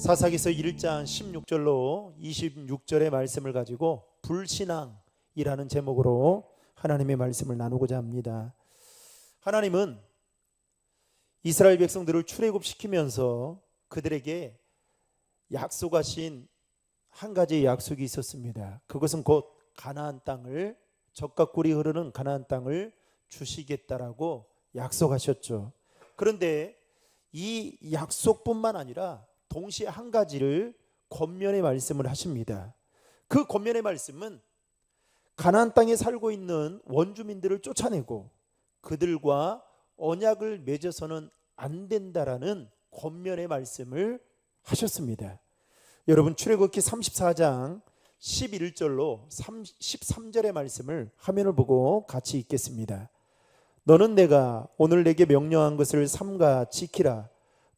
사사기서 1장 16절로 26절의 말씀을 가지고 불신앙이라는 제목으로 하나님의 말씀을 나누고자 합니다. 하나님은 이스라엘 백성들을 출애굽시키면서 그들에게 약속하신 한 가지의 약속이 있었습니다. 그것은 곧 가나안 땅을, 젖과 꿀이 흐르는 가나안 땅을 주시겠다라고 약속하셨죠. 그런데 이 약속뿐만 아니라 동시에 한 가지를 권면의 말씀을 하십니다. 그 권면의 말씀은 가나안 땅에 살고 있는 원주민들을 쫓아내고 그들과 언약을 맺어서는 안 된다라는 권면의 말씀을 하셨습니다. 여러분, 출애굽기 34장 11절로 13절의 말씀을 화면을 보고 같이 읽겠습니다. 너는 내가 오늘 내게 명령한 것을 삼가 지키라.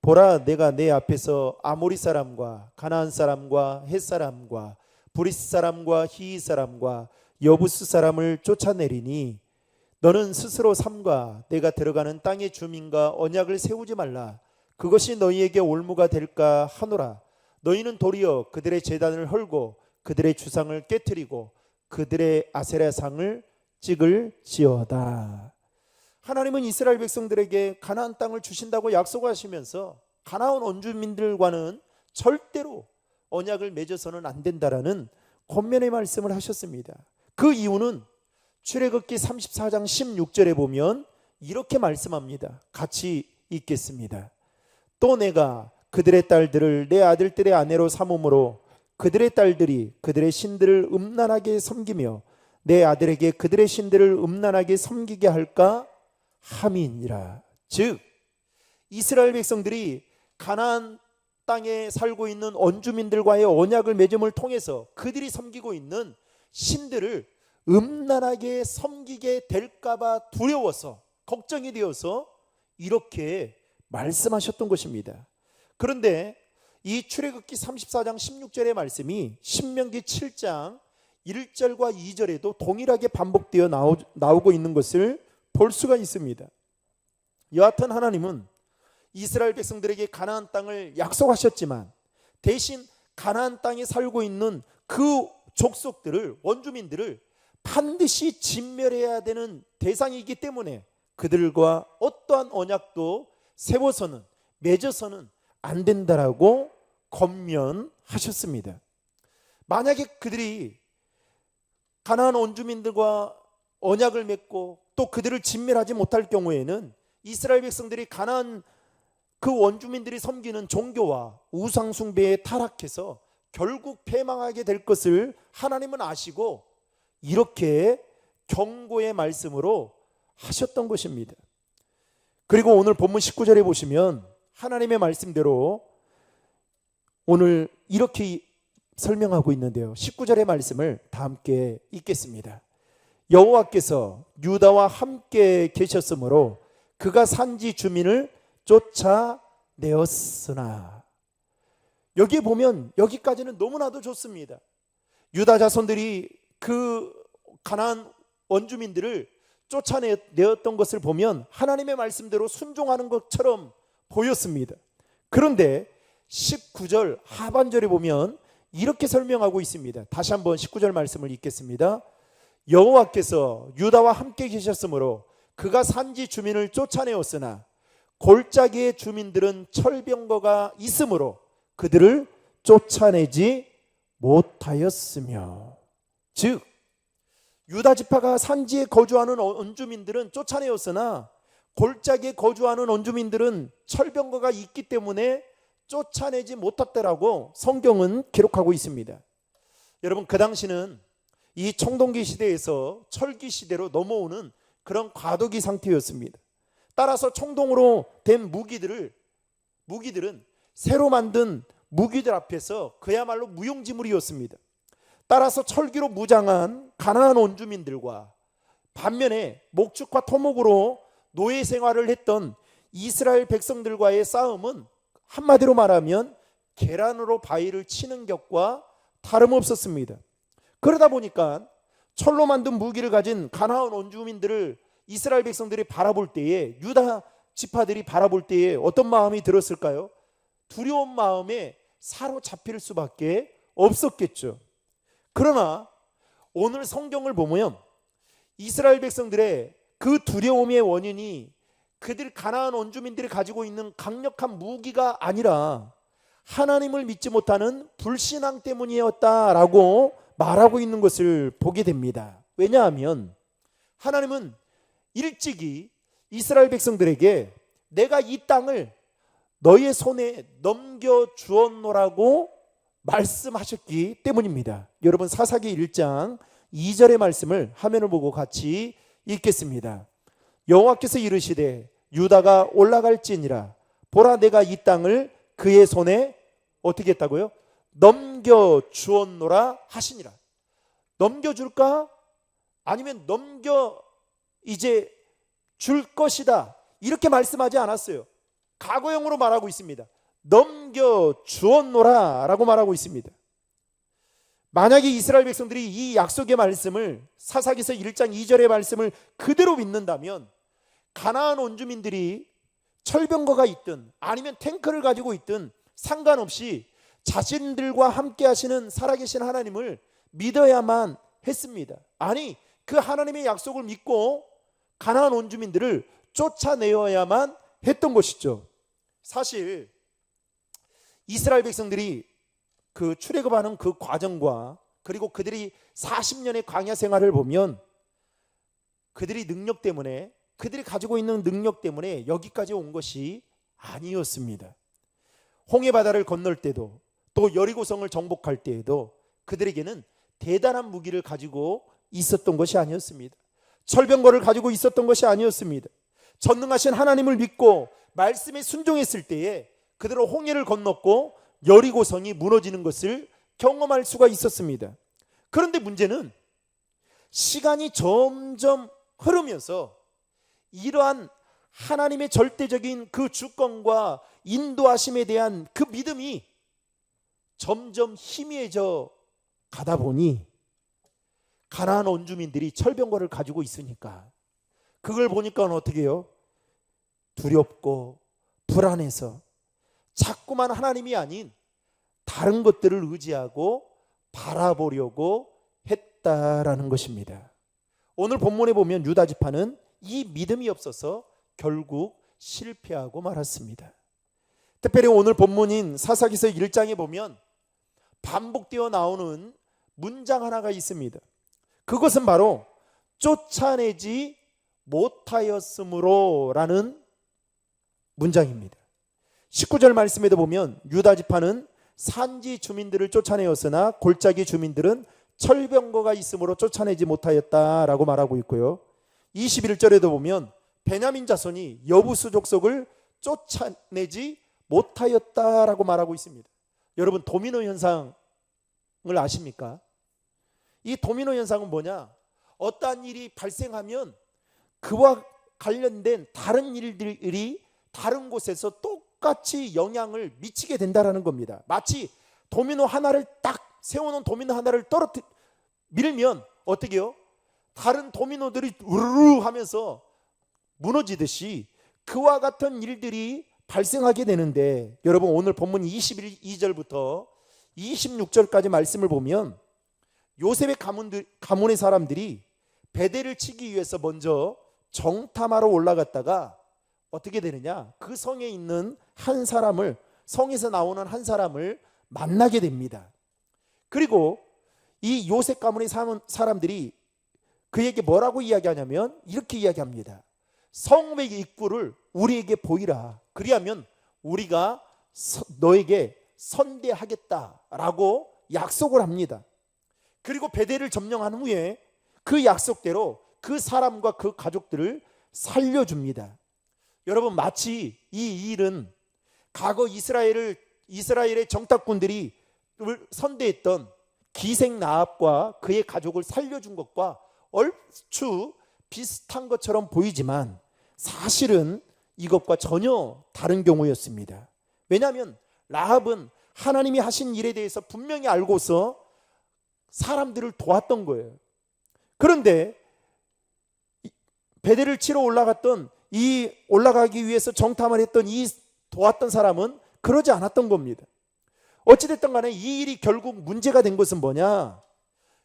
보라, 내가 내 앞에서 아모리 사람과 가나안 사람과 헷 사람과 브리스 사람과 히위 사람과 여부스 사람을 쫓아내리니 너는 스스로 삼가 내가 들어가는 땅의 주민과 언약을 세우지 말라. 그것이 너희에게 올무가 될까 하노라. 너희는 도리어 그들의 제단을 헐고 그들의 주상을 깨트리고 그들의 아세라상을 찍을지어다. 하나님은 이스라엘 백성들에게 가나안 땅을 주신다고 약속하시면서 가나안 원주민들과는 절대로 언약을 맺어서는 안 된다라는 권면의 말씀을 하셨습니다. 그 이유는 출애굽기 34장 16절에 보면 이렇게 말씀합니다. 같이 읽겠습니다. 또 내가 그들의 딸들을 내 아들들의 아내로 삼음으로 그들의 딸들이 그들의 신들을 음란하게 섬기며 내 아들에게 그들의 신들을 음란하게 섬기게 할까 함이니라. 즉 이스라엘 백성들이 가나안 땅에 살고 있는 원주민들과의 언약을 맺음을 통해서 그들이 섬기고 있는 신들을 음란하게 섬기게 될까 봐 두려워서 걱정이 되어서 이렇게 말씀하셨던 것입니다. 그런데 이 출애굽기 34장 16절의 말씀이 신명기 7장 1절과 2절에도 동일하게 반복되어 나오고 있는 것을 볼 수가 있습니다. 여하튼 하나님은 이스라엘 백성들에게 가나안 땅을 약속하셨지만 대신 가나안 땅에 살고 있는 그 족속들을, 원주민들을 반드시 진멸해야 되는 대상이기 때문에 그들과 어떠한 언약도 세워서는, 맺어서는 안 된다라고 권면하셨습니다. 만약에 그들이 가나안 원주민들과 언약을 맺고 또 그들을 진멸하지 못할 경우에는 이스라엘 백성들이 가나안 그 원주민들이 섬기는 종교와 우상 숭배에 타락해서 결국 패망하게 될 것을 하나님은 아시고 이렇게 경고의 말씀으로 하셨던 것입니다. 그리고 오늘 본문 19절에 보시면 하나님의 말씀대로 오늘 이렇게 설명하고 있는데요. 19절의 말씀을 다 함께 읽겠습니다. 여호와께서 유다와 함께 계셨으므로 그가 산지 주민을 쫓아내었으나. 여기 보면 여기까지는 너무나도 좋습니다. 유다 자손들이 그 가나안 원주민들을 쫓아내었던 것을 보면 하나님의 말씀대로 순종하는 것처럼 보였습니다. 그런데 19절 하반절에 보면 이렇게 설명하고 있습니다. 다시 한번 19절 말씀을 읽겠습니다. 여호와께서 유다와 함께 계셨으므로 그가 산지 주민을 쫓아내었으나 골짜기의 주민들은 철병거가 있으므로 그들을 쫓아내지 못하였으며. 즉 유다 지파가 산지에 거주하는 원주민들은 쫓아내었으나 골짜기에 거주하는 원주민들은 철병거가 있기 때문에 쫓아내지 못했다라고 성경은 기록하고 있습니다. 여러분, 그 당시는 이 청동기 시대에서 철기 시대로 넘어오는 그런 과도기 상태였습니다. 따라서 청동으로 된 무기들은 새로 만든 무기들 앞에서 그야말로 무용지물이었습니다. 따라서 철기로 무장한 가나안 원주민들과 반면에 목축과 토목으로 노예 생활을 했던 이스라엘 백성들과의 싸움은 한마디로 말하면 계란으로 바위를 치는 격과 다름없었습니다. 그러다 보니까 철로 만든 무기를 가진 가나안 원주민들을 이스라엘 백성들이 바라볼 때에, 유다 지파들이 바라볼 때에 어떤 마음이 들었을까요? 두려운 마음에 사로잡힐 수밖에 없었겠죠. 그러나 오늘 성경을 보면 이스라엘 백성들의 그 두려움의 원인이 그들 가나안 원주민들이 가지고 있는 강력한 무기가 아니라 하나님을 믿지 못하는 불신앙 때문이었다라고 말하고 있는 것을 보게 됩니다. 왜냐하면 하나님은 일찍이 이스라엘 백성들에게 내가 이 땅을 너의 손에 넘겨주었노라고 말씀하셨기 때문입니다. 여러분 사사기 1장 2절의 말씀을 화면을 보고 같이 읽겠습니다. 여호와께서 이르시되 유다가 올라갈지니라 보라 내가 이 땅을 그의 손에 어떻게 했다고요? 넘겨주었노라 하시니라. 넘겨줄까? 아니면 이제 줄 것이다 이렇게 말씀하지 않았어요. 과거형으로 말하고 있습니다. 넘겨주었노라 라고 말하고 있습니다. 만약에 이스라엘 백성들이 이 약속의 말씀을 사사기서 1장 2절의 말씀을 그대로 믿는다면 가나안 원주민들이 철병거가 있든 아니면 탱크를 가지고 있든 상관없이 자신들과 함께 하시는 살아계신 하나님을 믿어야만 했습니다. 아니 그 하나님의 약속을 믿고 가나안 원주민들을 쫓아내어야만 했던 것이죠. 사실 이스라엘 백성들이 그 출애굽하는 그 과정과 그리고 그들이 40년의 광야 생활을 보면 그들이 가지고 있는 능력 때문에 여기까지 온 것이 아니었습니다. 홍해바다를 건널 때도 또 여리고성을 정복할 때에도 그들에게는 대단한 무기를 가지고 있었던 것이 아니었습니다. 철병거를 가지고 있었던 것이 아니었습니다. 전능하신 하나님을 믿고 말씀에 순종했을 때에 그들은 홍해를 건넜고 여리고성이 무너지는 것을 경험할 수가 있었습니다. 그런데 문제는 시간이 점점 흐르면서 이러한 하나님의 절대적인 그 주권과 인도하심에 대한 그 믿음이 점점 희미해져 가다 보니 가나안 원주민들이 철병거를 가지고 있으니까 그걸 보니까 어떻게 해요? 두렵고 불안해서 자꾸만 하나님이 아닌 다른 것들을 의지하고 바라보려고 했다라는 것입니다. 오늘 본문에 보면 유다 지파는 이 믿음이 없어서 결국 실패하고 말았습니다. 특별히 오늘 본문인 사사기서 1장에 보면 반복되어 나오는 문장 하나가 있습니다. 그것은 바로 쫓아내지 못하였으므로 라는 문장입니다. 19절 말씀에도 보면 유다 지파는 산지 주민들을 쫓아내었으나 골짜기 주민들은 철병거가 있으므로 쫓아내지 못하였다라고 말하고 있고요. 21절에도 보면 베냐민 자손이 여부수 족속을 쫓아내지 못하였다라고 말하고 있습니다. 여러분 도미노 현상을 아십니까? 이 도미노 현상은 뭐냐? 어떠한 일이 발생하면 그와 관련된 다른 일들이 다른 곳에서 똑같이 영향을 미치게 된다는 겁니다. 마치 도미노 하나를 딱 세워놓은 도미노 하나를 밀면 어떻게 해요? 다른 도미노들이 우르르 하면서 무너지듯이 그와 같은 일들이 발생하게 되는데, 여러분 오늘 본문 22절부터 26절까지 말씀을 보면 요셉의 가문의 사람들이 베델을 치기 위해서 먼저 정탐하러 올라갔다가 어떻게 되느냐? 그 성에 있는 한 사람을, 성에서 나오는 한 사람을 만나게 됩니다. 그리고 이 요셉 가문의 사람들이 그에게 뭐라고 이야기하냐면 이렇게 이야기합니다. 성읍의 입구를 우리에게 보이라. 그리하면 우리가 너에게 선대하겠다라고 약속을 합니다. 그리고 베델을 점령한 후에 그 약속대로 그 사람과 그 가족들을 살려줍니다. 여러분 마치 이 일은 과거 이스라엘의 정탐꾼들이 선대했던 기생 나압과 그의 가족을 살려준 것과 얼추 비슷한 것처럼 보이지만 사실은 이것과 전혀 다른 경우였습니다. 왜냐하면 라합은 하나님이 하신 일에 대해서 분명히 알고서 사람들을 도왔던 거예요. 그런데 베델을 치러 올라가기 위해서 정탐을 했던 이 도왔던 사람은 그러지 않았던 겁니다. 어찌됐든 간에 이 일이 결국 문제가 된 것은 뭐냐?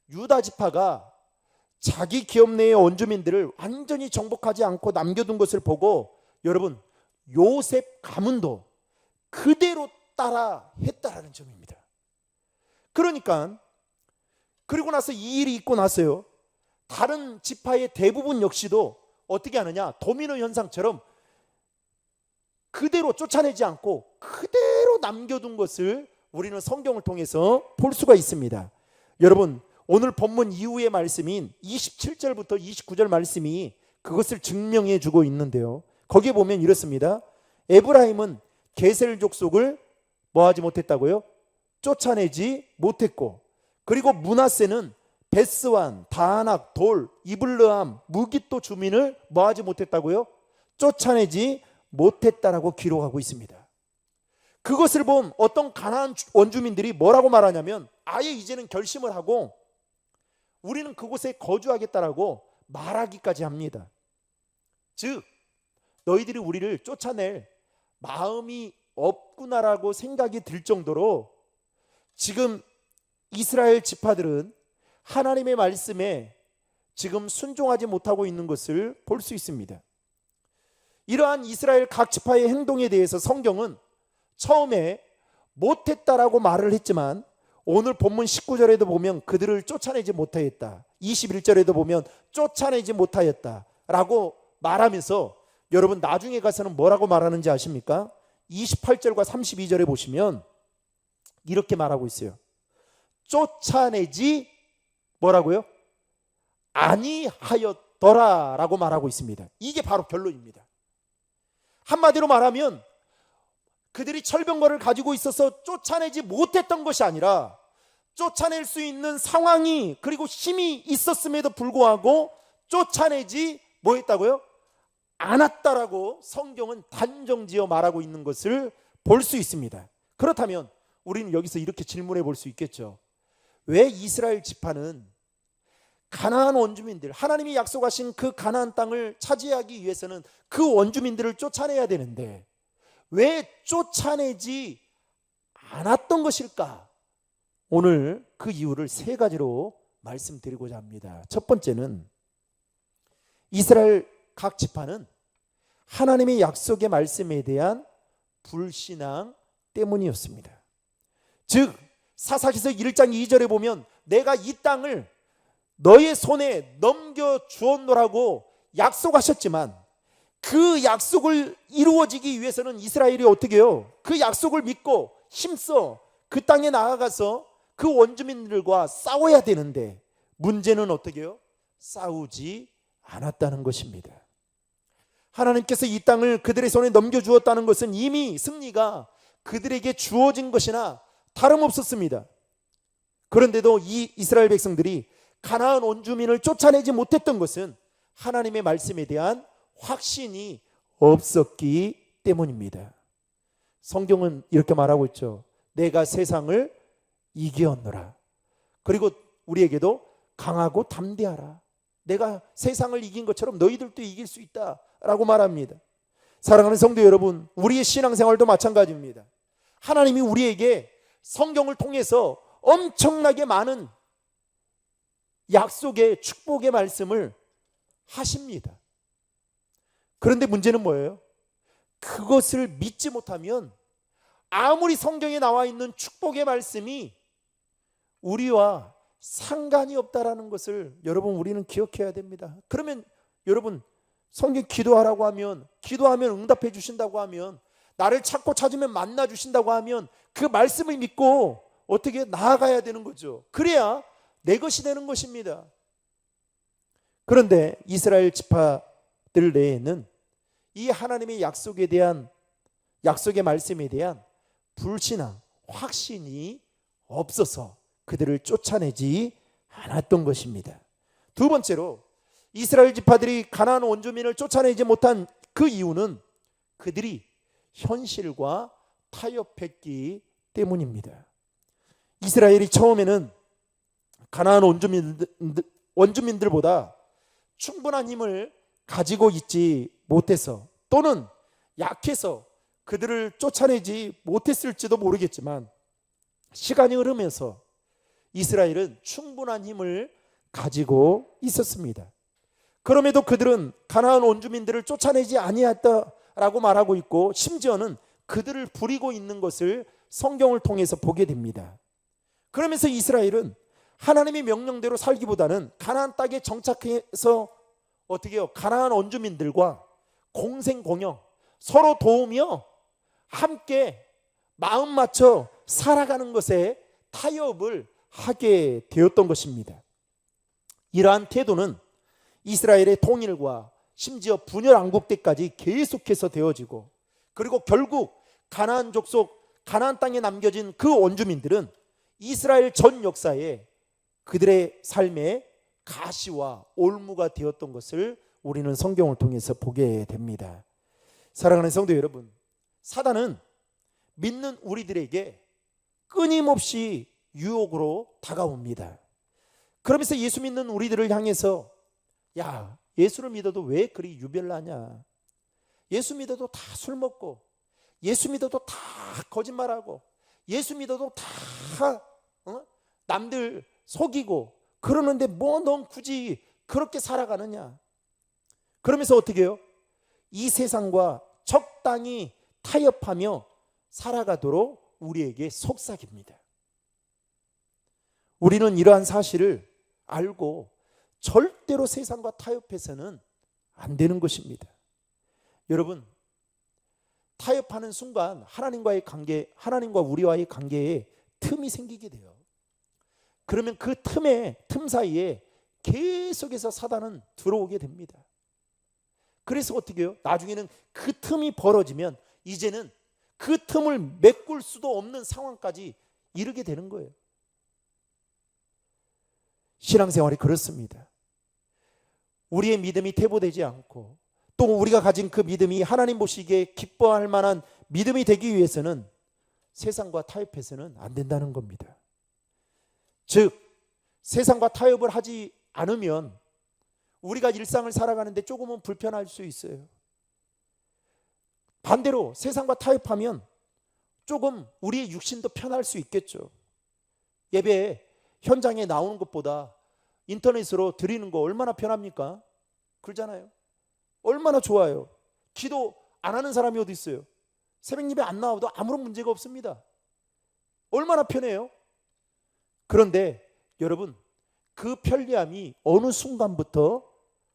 유다 지파가 자기 기업 내의 원주민들을 완전히 정복하지 않고 남겨둔 것을 보고 여러분 요셉 가문도 그대로 따라 했다라는 점입니다. 그러니까 그리고 나서 이 일이 있고 나서요, 다른 지파의 대부분 역시도 어떻게 하느냐, 도미노 현상처럼 그대로 쫓아내지 않고 그대로 남겨둔 것을 우리는 성경을 통해서 볼 수가 있습니다. 여러분 오늘 본문 이후의 말씀인 27절부터 29절 말씀이 그것을 증명해 주고 있는데요, 거기에 보면 이렇습니다. 에브라임은 게셀 족속을 뭐하지 못했다고요? 쫓아내지 못했고, 그리고 므낫세는 베스완, 다낙, 돌, 이블르함, 무깃도 주민을 뭐하지 못했다고요? 쫓아내지 못했다라고 기록하고 있습니다. 그것을 본 어떤 가나안 원주민들이 뭐라고 말하냐면 아예 이제는 결심을 하고 우리는 그곳에 거주하겠다라고 말하기까지 합니다. 즉 너희들이 우리를 쫓아낼 마음이 없구나라고 생각이 들 정도로 지금 이스라엘 지파들은 하나님의 말씀에 지금 순종하지 못하고 있는 것을 볼 수 있습니다. 이러한 이스라엘 각 지파의 행동에 대해서 성경은 처음에 못했다라고 말을 했지만 오늘 본문 19절에도 보면 그들을 쫓아내지 못하였다, 21절에도 보면 쫓아내지 못하였다라고 말하면서 여러분 나중에 가서는 뭐라고 말하는지 아십니까? 28절과 32절에 보시면 이렇게 말하고 있어요. 쫓아내지 뭐라고요? 아니하였더라 라고 말하고 있습니다. 이게 바로 결론입니다. 한마디로 말하면 그들이 철병거를 가지고 있어서 쫓아내지 못했던 것이 아니라 쫓아낼 수 있는 상황이 그리고 힘이 있었음에도 불구하고 쫓아내지 뭐했다고요? 않았다라고 성경은 단정지어 말하고 있는 것을 볼 수 있습니다. 그렇다면 우리는 여기서 이렇게 질문해 볼 수 있겠죠. 왜 이스라엘 지파는 가나안 원주민들, 하나님이 약속하신 그 가나안 땅을 차지하기 위해서는 그 원주민들을 쫓아내야 되는데 왜 쫓아내지 않았던 것일까? 오늘 그 이유를 세 가지로 말씀드리고자 합니다. 첫 번째는 이스라엘 각 지파는 하나님의 약속의 말씀에 대한 불신앙 때문이었습니다. 즉 사사기서 1장 2절에 보면 내가 이 땅을 너의 손에 넘겨주었노라고 약속하셨지만 그 약속을 이루어지기 위해서는 이스라엘이 어떻게 해요? 그 약속을 믿고 힘써 그 땅에 나아가서 그 원주민들과 싸워야 되는데 문제는 어떻게 해요? 싸우지 않았다는 것입니다. 하나님께서 이 땅을 그들의 손에 넘겨주었다는 것은 이미 승리가 그들에게 주어진 것이나 다름없었습니다. 그런데도 이 이스라엘 백성들이 가나안 원주민을 쫓아내지 못했던 것은 하나님의 말씀에 대한 확신이 없었기 때문입니다. 성경은 이렇게 말하고 있죠. 내가 세상을 이기었노라. 그리고 우리에게도 강하고 담대하라. 내가 세상을 이긴 것처럼 너희들도 이길 수 있다라고 말합니다. 사랑하는 성도 여러분, 우리의 신앙생활도 마찬가지입니다. 하나님이 우리에게 성경을 통해서 엄청나게 많은 약속의 축복의 말씀을 하십니다. 그런데 문제는 뭐예요? 그것을 믿지 못하면 아무리 성경에 나와 있는 축복의 말씀이 우리와 상관이 없다라는 것을 여러분 우리는 기억해야 됩니다. 그러면 여러분 성경 기도하라고 하면 기도하면 응답해 주신다고 하면 나를 찾고 찾으면 만나 주신다고 하면 그 말씀을 믿고 어떻게 나아가야 되는 거죠. 그래야 내 것이 되는 것입니다. 그런데 이스라엘 지파들 내에는 이 하나님의 약속에 대한 약속의 말씀에 대한 불신앙, 확신이 없어서 그들을 쫓아내지 않았던 것입니다. 두 번째로 이스라엘 지파들이 가나안 원주민을 쫓아내지 못한 그 이유는 그들이 현실과 타협했기 때문입니다. 이스라엘이 처음에는 가나안 원주민들보다 충분한 힘을 가지고 있지 못해서 또는 약해서 그들을 쫓아내지 못했을지도 모르겠지만 시간이 흐르면서 이스라엘은 충분한 힘을 가지고 있었습니다. 그럼에도 그들은 가나안 원주민들을 쫓아내지 아니했다라고 말하고 있고, 심지어는 그들을 부리고 있는 것을 성경을 통해서 보게 됩니다. 그러면서 이스라엘은 하나님의 명령대로 살기보다는 가나안 땅에 정착해서 어떻게 해요? 가나안 원주민들과 공생공영, 서로 도우며 함께 마음 맞춰 살아가는 것에 타협을 하게 되었던 것입니다. 이러한 태도는 이스라엘의 통일과 심지어 분열 왕국 때까지 계속해서 되어지고, 그리고 결국 가나안 족속, 가나안 땅에 남겨진 그 원주민들은 이스라엘 전 역사에 그들의 삶의 가시와 올무가 되었던 것을 우리는 성경을 통해서 보게 됩니다. 사랑하는 성도 여러분, 사단은 믿는 우리들에게 끊임없이 유혹으로 다가옵니다. 그러면서 예수 믿는 우리들을 향해서, 야, 예수를 믿어도 왜 그리 유별나냐? 예수 믿어도 다 술 먹고, 예수 믿어도 다 거짓말하고, 예수 믿어도 다 남들 속이고 그러는데 뭐 넌 굳이 그렇게 살아가느냐? 그러면서 어떻게 해요? 이 세상과 적당히 타협하며 살아가도록 우리에게 속삭입니다. 우리는 이러한 사실을 알고 절대로 세상과 타협해서는 안 되는 것입니다. 여러분, 타협하는 순간 하나님과의 관계, 하나님과 우리와의 관계에 틈이 생기게 돼요. 그러면 그 틈 사이에 계속해서 사단은 들어오게 됩니다. 그래서 어떻게 해요? 나중에는 그 틈이 벌어지면 이제는 그 틈을 메꿀 수도 없는 상황까지 이르게 되는 거예요. 신앙생활이 그렇습니다. 우리의 믿음이 퇴보되지 않고, 또 우리가 가진 그 믿음이 하나님 보시기에 기뻐할 만한 믿음이 되기 위해서는 세상과 타협해서는 안 된다는 겁니다. 즉, 세상과 타협을 하지 않으면 우리가 일상을 살아가는데 조금은 불편할 수 있어요. 반대로 세상과 타협하면 조금 우리의 육신도 편할 수 있겠죠. 예배 현장에 나오는 것보다 인터넷으로 드리는 거 얼마나 편합니까? 그러잖아요. 얼마나 좋아요. 기도 안 하는 사람이 어디 있어요? 새벽 예배 안 나와도 아무런 문제가 없습니다. 얼마나 편해요? 그런데 여러분, 그 편리함이 어느 순간부터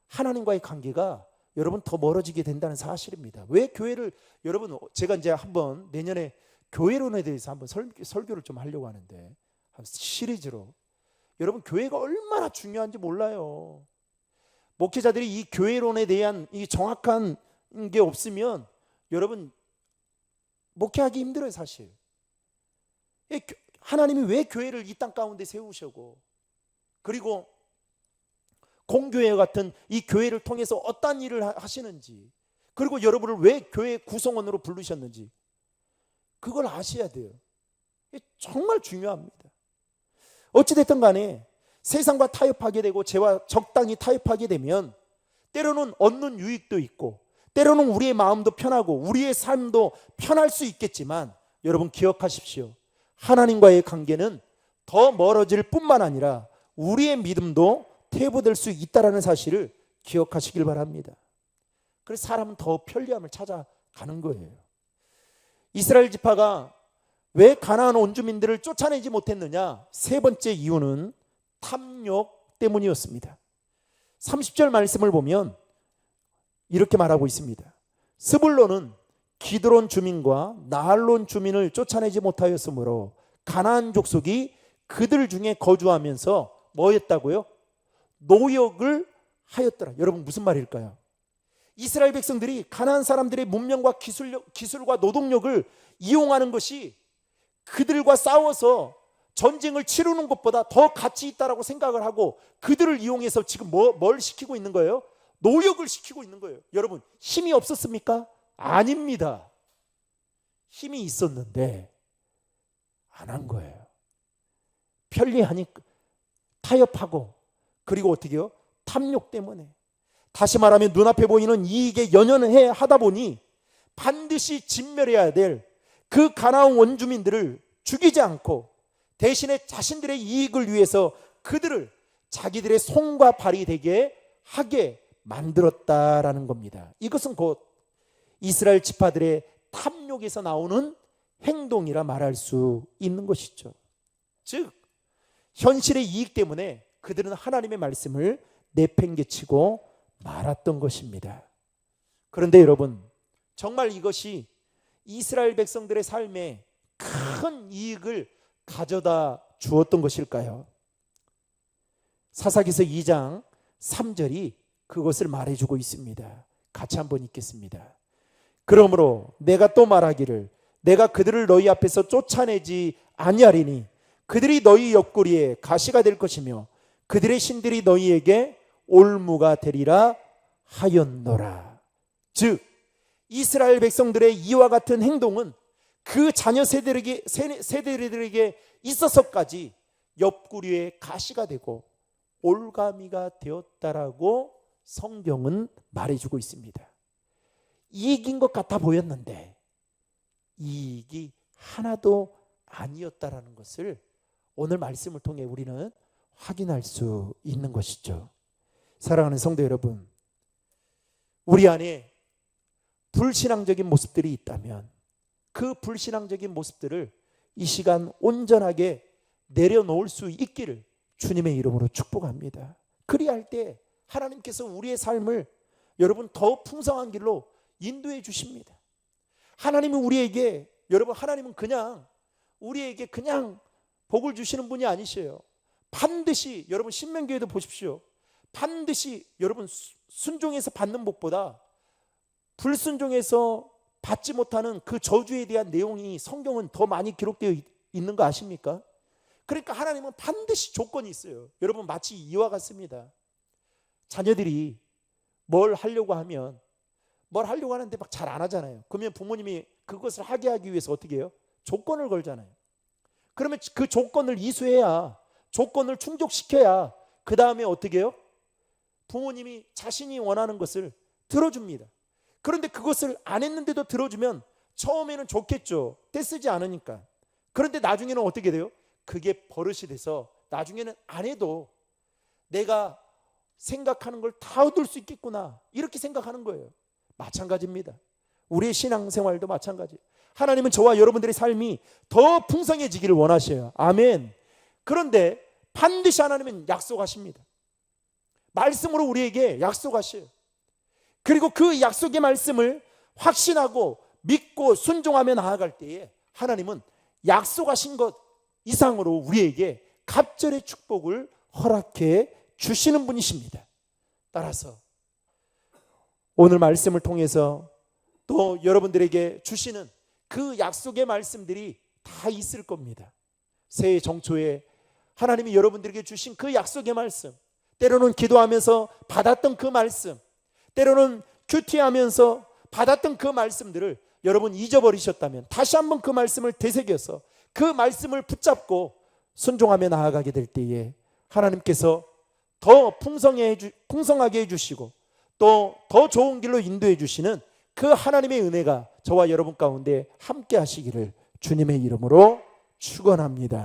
하나님과의 관계가 여러분 더 멀어지게 된다는 사실입니다. 왜 교회를, 여러분, 제가 이제 한번 내년에 교회론에 대해서 한번 설교를 좀 하려고 하는데, 시리즈로. 여러분, 교회가 얼마나 중요한지 몰라요. 목회자들이 이 교회론에 대한 이 정확한 게 없으면 여러분 목회하기 힘들어요, 사실. 하나님이 왜 교회를 이 땅 가운데 세우시고, 그리고 공교회 같은 이 교회를 통해서 어떤 일을 하시는지, 그리고 여러분을 왜 교회 구성원으로 부르셨는지 그걸 아셔야 돼요. 정말 중요합니다. 어찌됐든 간에 세상과 타협하게 되고 죄와 적당히 타협하게 되면 때로는 얻는 유익도 있고, 때로는 우리의 마음도 편하고 우리의 삶도 편할 수 있겠지만, 여러분 기억하십시오. 하나님과의 관계는 더 멀어질 뿐만 아니라 우리의 믿음도 퇴보될 수 있다는 사실을 기억하시길 바랍니다. 그래서 사람은 더 편리함을 찾아가는 거예요. 이스라엘 지파가 왜 가나안 원주민들을 쫓아내지 못했느냐? 세 번째 이유는 탐욕 때문이었습니다. 30절 말씀을 보면 이렇게 말하고 있습니다. 스불론은 기드론 주민과 나할론 주민을 쫓아내지 못하였으므로 가나안 족속이 그들 중에 거주하면서 뭐 했다고요? 노역을 하였더라. 여러분, 무슨 말일까요? 이스라엘 백성들이 가나안 사람들의 문명과 기술과 노동력을 이용하는 것이 그들과 싸워서 전쟁을 치르는 것보다 더 가치 있다라고 생각을 하고, 그들을 이용해서 지금 뭘 시키고 있는 거예요? 노역을 시키고 있는 거예요. 여러분, 힘이 없었습니까? 아닙니다. 힘이 있었는데 안 한 거예요. 편리하니까 타협하고, 그리고 어떻게 해요? 탐욕 때문에. 다시 말하면 눈앞에 보이는 이익에 연연해 하다 보니 반드시 진멸해야 될 그 가나안 원주민들을 죽이지 않고 대신에 자신들의 이익을 위해서 그들을 자기들의 손과 발이 되게 하게 만들었다라는 겁니다. 이것은 곧 이스라엘 지파들의 탐욕에서 나오는 행동이라 말할 수 있는 것이죠. 즉 현실의 이익 때문에 그들은 하나님의 말씀을 내팽개치고 말았던 것입니다. 그런데 여러분, 정말 이것이 이스라엘 백성들의 삶에 큰 이익을 가져다 주었던 것일까요? 사사기서 2장 3절이 그것을 말해주고 있습니다. 같이 한번 읽겠습니다. 그러므로 내가 또 말하기를 내가 그들을 너희 앞에서 쫓아내지 아니하리니 그들이 너희 옆구리에 가시가 될 것이며 그들의 신들이 너희에게 올무가 되리라 하였노라. 즉 이스라엘 백성들의 이와 같은 행동은 그 자녀 세대들에게 있어서까지 옆구리에 가시가 되고 올가미가 되었다라고 성경은 말해주고 있습니다. 이익인 것 같아 보였는데 이익이 하나도 아니었다라는 것을 오늘 말씀을 통해 우리는 확인할 수 있는 것이죠. 사랑하는 성도 여러분, 우리 안에 불신앙적인 모습들이 있다면 그 불신앙적인 모습들을 이 시간 온전하게 내려놓을 수 있기를 주님의 이름으로 축복합니다. 그리할 때 하나님께서 우리의 삶을 여러분 더 풍성한 길로 인도해 주십니다. 하나님은 우리에게, 여러분 하나님은 그냥 우리에게 그냥 복을 주시는 분이 아니셔요. 반드시 여러분 신명기에도 보십시오. 반드시 여러분 순종해서 받는 복보다 불순종해서 받지 못하는 그 저주에 대한 내용이 성경은 더 많이 기록되어 있는 거 아십니까? 그러니까 하나님은 반드시 조건이 있어요. 여러분 마치 이와 같습니다. 자녀들이 뭘 하려고 하면 뭘 하려고 하는데 막 잘 안 하잖아요. 그러면 부모님이 그것을 하게 하기 위해서 어떻게 해요? 조건을 걸잖아요. 그러면 그 조건을 이수해야, 조건을 충족시켜야 그 다음에 어떻게 해요? 부모님이 자신이 원하는 것을 들어줍니다. 그런데 그것을 안 했는데도 들어주면 처음에는 좋겠죠. 떼쓰지 않으니까. 그런데 나중에는 어떻게 돼요? 그게 버릇이 돼서 나중에는 안 해도 내가 생각하는 걸 다 얻을 수 있겠구나, 이렇게 생각하는 거예요. 마찬가지입니다. 우리의 신앙생활도 마찬가지예요. 하나님은 저와 여러분들의 삶이 더 풍성해지기를 원하셔요. 아멘. 그런데 반드시 하나님은 약속하십니다. 말씀으로 우리에게 약속하셔요. 그리고 그 약속의 말씀을 확신하고 믿고 순종하며 나아갈 때에 하나님은 약속하신 것 이상으로 우리에게 갑절의 축복을 허락해 주시는 분이십니다. 따라서 오늘 말씀을 통해서 또 여러분들에게 주시는 그 약속의 말씀들이 다 있을 겁니다. 새해 정초에 하나님이 여러분들에게 주신 그 약속의 말씀, 때로는 기도하면서 받았던 그 말씀, 때로는 큐티하면서 받았던 그 말씀들을 여러분 잊어버리셨다면 다시 한번 그 말씀을 되새겨서 그 말씀을 붙잡고 순종하며 나아가게 될 때에 하나님께서 더 풍성하게 해주시고 또 더 좋은 길로 인도해 주시는 그 하나님의 은혜가 저와 여러분 가운데 함께 하시기를 주님의 이름으로 축원합니다.